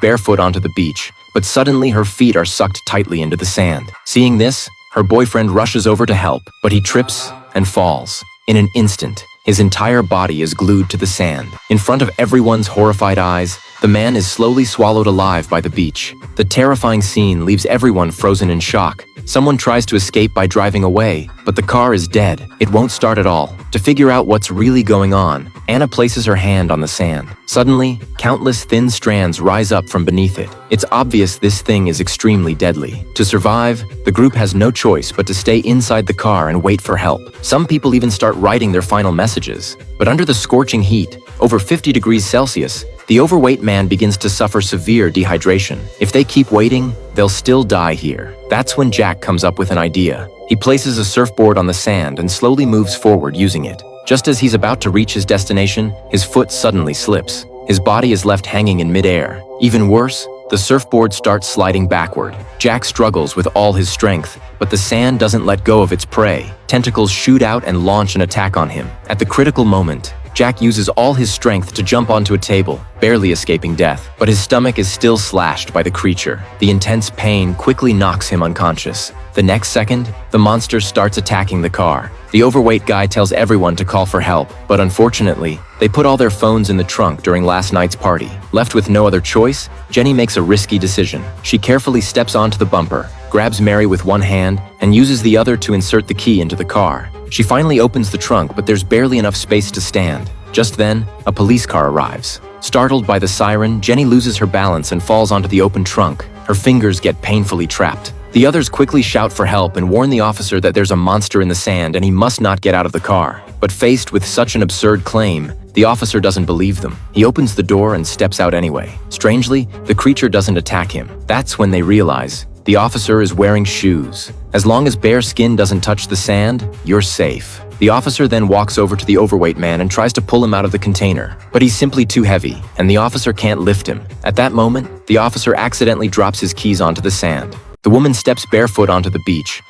barefoot onto the beach, but suddenly her feet are sucked tightly into the sand. Seeing this, her boyfriend rushes over to help, but he trips and falls. In an instant, his entire body is glued to the sand. In front of everyone's horrified eyes, the man is slowly swallowed alive by the beach. The terrifying scene leaves everyone frozen in shock. Someone tries to escape by driving away, but the car is dead. It won't start at all. To figure out what's really going on, Anna places her hand on the sand. Suddenly, countless thin strands rise up from beneath it. It's obvious this thing is extremely deadly. To survive, the group has no choice but to stay inside the car and wait for help. Some people even start writing their final messages. But under the scorching heat, over 50 degrees Celsius, the overweight man begins to suffer severe dehydration. If they keep waiting, they'll still die here. That's when Jack comes up with an idea. He places a surfboard on the sand and slowly moves forward using it. Just as he's about to reach his destination, his foot suddenly slips. His body is left hanging in midair. Even worse, the surfboard starts sliding backward. Jack struggles with all his strength, but the sand doesn't let go of its prey. Tentacles shoot out and launch an attack on him. At the critical moment, Jack uses all his strength to jump onto a table, barely escaping death. But his stomach is still slashed by the creature. The intense pain quickly knocks him unconscious. The next second, the monster starts attacking the car. The overweight guy tells everyone to call for help, but unfortunately, they put all their phones in the trunk during last night's party. Left with no other choice, Jenny makes a risky decision. She carefully steps onto the bumper, grabs Mary with one hand, and uses the other to insert the key into the car. She finally opens the trunk, but there's barely enough space to stand. Just then, a police car arrives. Startled by the siren, Jenny loses her balance and falls onto the open trunk. Her fingers get painfully trapped. The others quickly shout for help and warn the officer that there's a monster in the sand and he must not get out of the car. But faced with such an absurd claim, the officer doesn't believe them. He opens the door and steps out anyway. Strangely, the creature doesn't attack him. That's when they realize the officer is wearing shoes. As long as bare skin doesn't touch the sand, you're safe. The officer then walks over to the overweight man and tries to pull him out of the container. But he's simply too heavy, and the officer can't lift him. At that moment, the officer accidentally drops his keys onto the sand. The woman steps barefoot onto the beach,